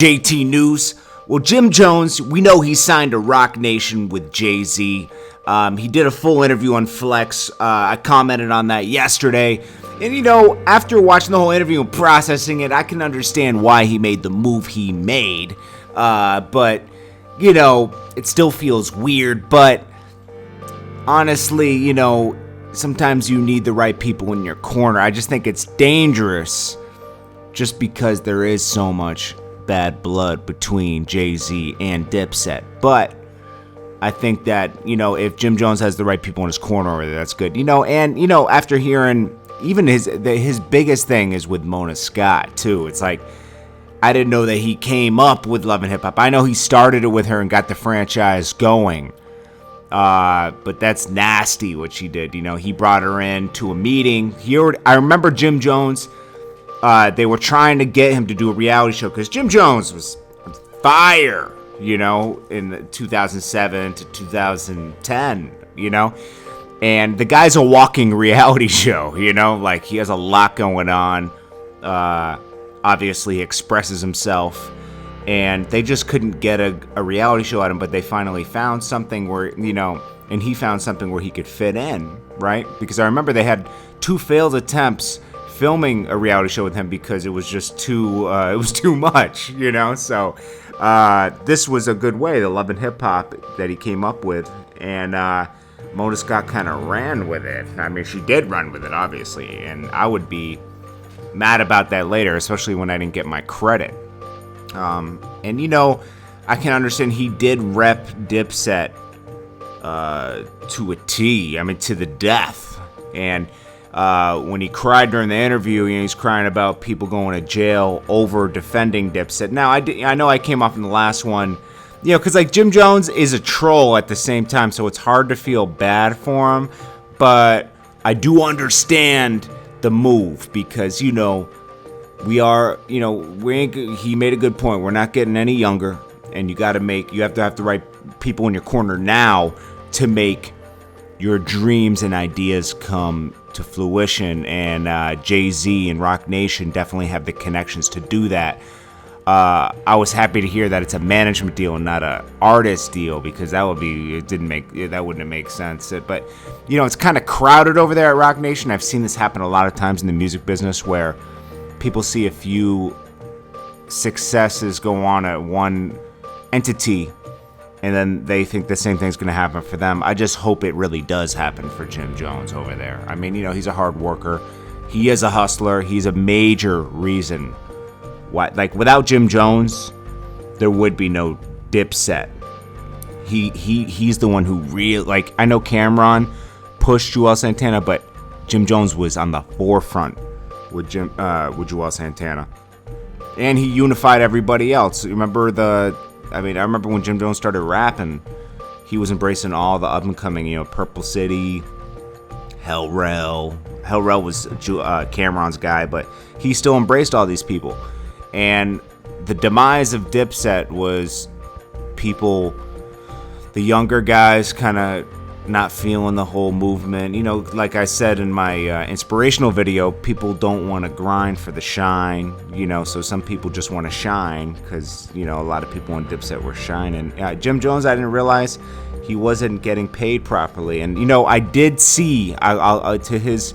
JTNEWS. Well, Jim Jones, we know he signed to Roc Nation with Jay-Z. He did a full interview on Flex. I commented on that yesterday. And, after watching the whole interview and processing it, I can understand why he made the move he made. But, it still feels weird. But, honestly, sometimes you need the right people in your corner. I just think it's dangerous just because there is so much bad blood between Jay-Z and Dipset. But I think that, if Jim Jones has the right people in his corner, that's good. After hearing, even his biggest thing is with Mona Scott, too. It's like, I didn't know that he came up with Love and Hip Hop. I know he started it with her and got the franchise going. But that's nasty what she did. He brought her in to a meeting. I remember Jim Jones, they were trying to get him to do a reality show because Jim Jones was on fire, in 2007 to 2010, and the guy's a walking reality show, like he has a lot going on. Obviously he expresses himself, and they just couldn't get a reality show at him, but they finally found something where, and he found something where he could fit in, right? Because I remember they had 2 failed attempts filming a reality show with him because it was just too much, so this was a good way, the Love and Hip Hop that he came up with, and Mona Scott kind of ran with it. I mean, she did run with it, obviously, and I would be mad about that later, especially when I didn't get my credit. And I can understand he did rep Dipset to a T, to the death, and when he cried during the interview, he's crying about people going to jail over defending Dipset. Now, I know I came off in the last one, because Jim Jones is a troll at the same time, so it's hard to feel bad for him. But I do understand the move because, he made a good point. We're not getting any younger, and you have to have the right people in your corner now to make your dreams and ideas come to fruition, and Jay-Z and Roc Nation definitely have the connections to do that. I was happy to hear that it's a management deal and not a artist deal, because that wouldn't make sense. But it's kind of crowded over there at Roc Nation. I've seen this happen a lot of times in the music business where people see a few successes go on at one entity, and then they think the same thing's going to happen for them. I just hope it really does happen for Jim Jones over there. He's a hard worker. He is a hustler. He's a major reason why. Without Jim Jones, there would be no Dipset. He's the one who really, I know Camron pushed Joel Santana, but Jim Jones was on the forefront with Joel Santana. And he unified everybody else. I remember when Jim Jones started rapping, he was embracing all the up-and-coming, Purple City, Hell Rell. Hell Rell was Camron's guy, but he still embraced all these people. And the demise of Dipset was the younger guys kind of not feeling the whole movement. Like I said in my inspirational video, people don't want to grind for the shine, so some people just want to shine because, a lot of people on Dipset were shining. Jim Jones, I didn't realize he wasn't getting paid properly. And, I did see, to his,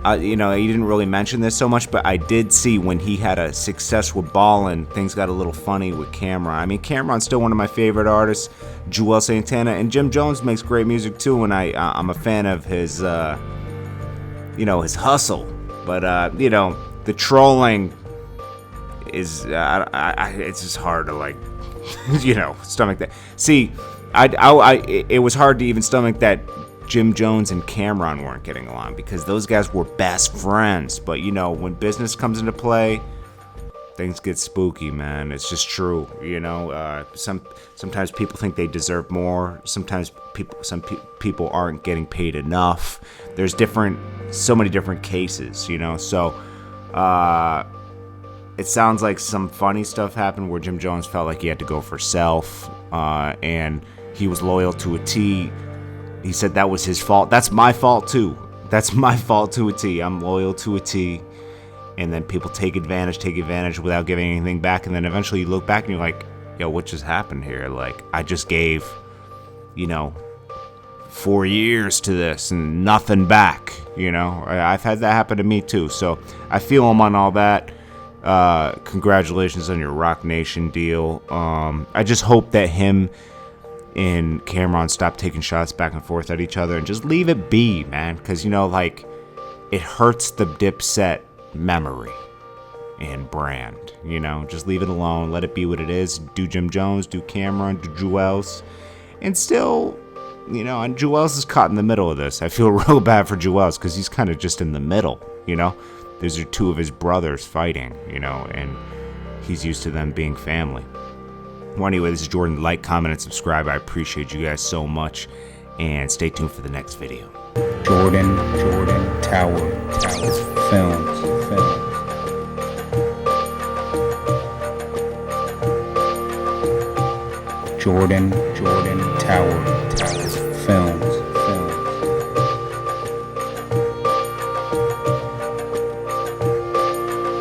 he didn't really mention this so much, but I did see when he had a success with Ballin', things got a little funny with Camron. Camron's still one of my favorite artists, Joel Santana, and Jim Jones makes great music too, and I'm a fan of his, his hustle. But, the trolling is, it's just hard to, stomach that. See, it was hard to even stomach that Jim Jones and Camron weren't getting along because those guys were best friends. But, when business comes into play, things get spooky, man. It's just true, Sometimes people think they deserve more. Sometimes some people aren't getting paid enough. There's so many different cases, So, it sounds like some funny stuff happened where Jim Jones felt like he had to go for self, and he was loyal to a T. He said that was his fault. That's my fault too. That's my fault to a T. I'm loyal to a T. and then people take advantage without giving anything back, and then eventually you look back and you're like, yo, what just happened here? Like, I just gave, 4 years to this and nothing back. I've had that happen to me too, so I feel him on all that. Congratulations on your Roc Nation deal. I just hope that him and Camron stop taking shots back and forth at each other and just leave it be, man, because it hurts the Dipset memory and brand. Just leave it alone, let it be what it is. Do Jim Jones, do Camron, do Juelz, and still, and Juelz is caught in the middle of this. I feel real bad for Juelz because he's kind of just in the middle. Those are two of his brothers fighting, and he's used to them being family. Well, anyway, this is Jordan. Like, comment, and subscribe. I appreciate you guys so much, and stay tuned for the next video. Jordan Tower Films. Jordan Tower Films.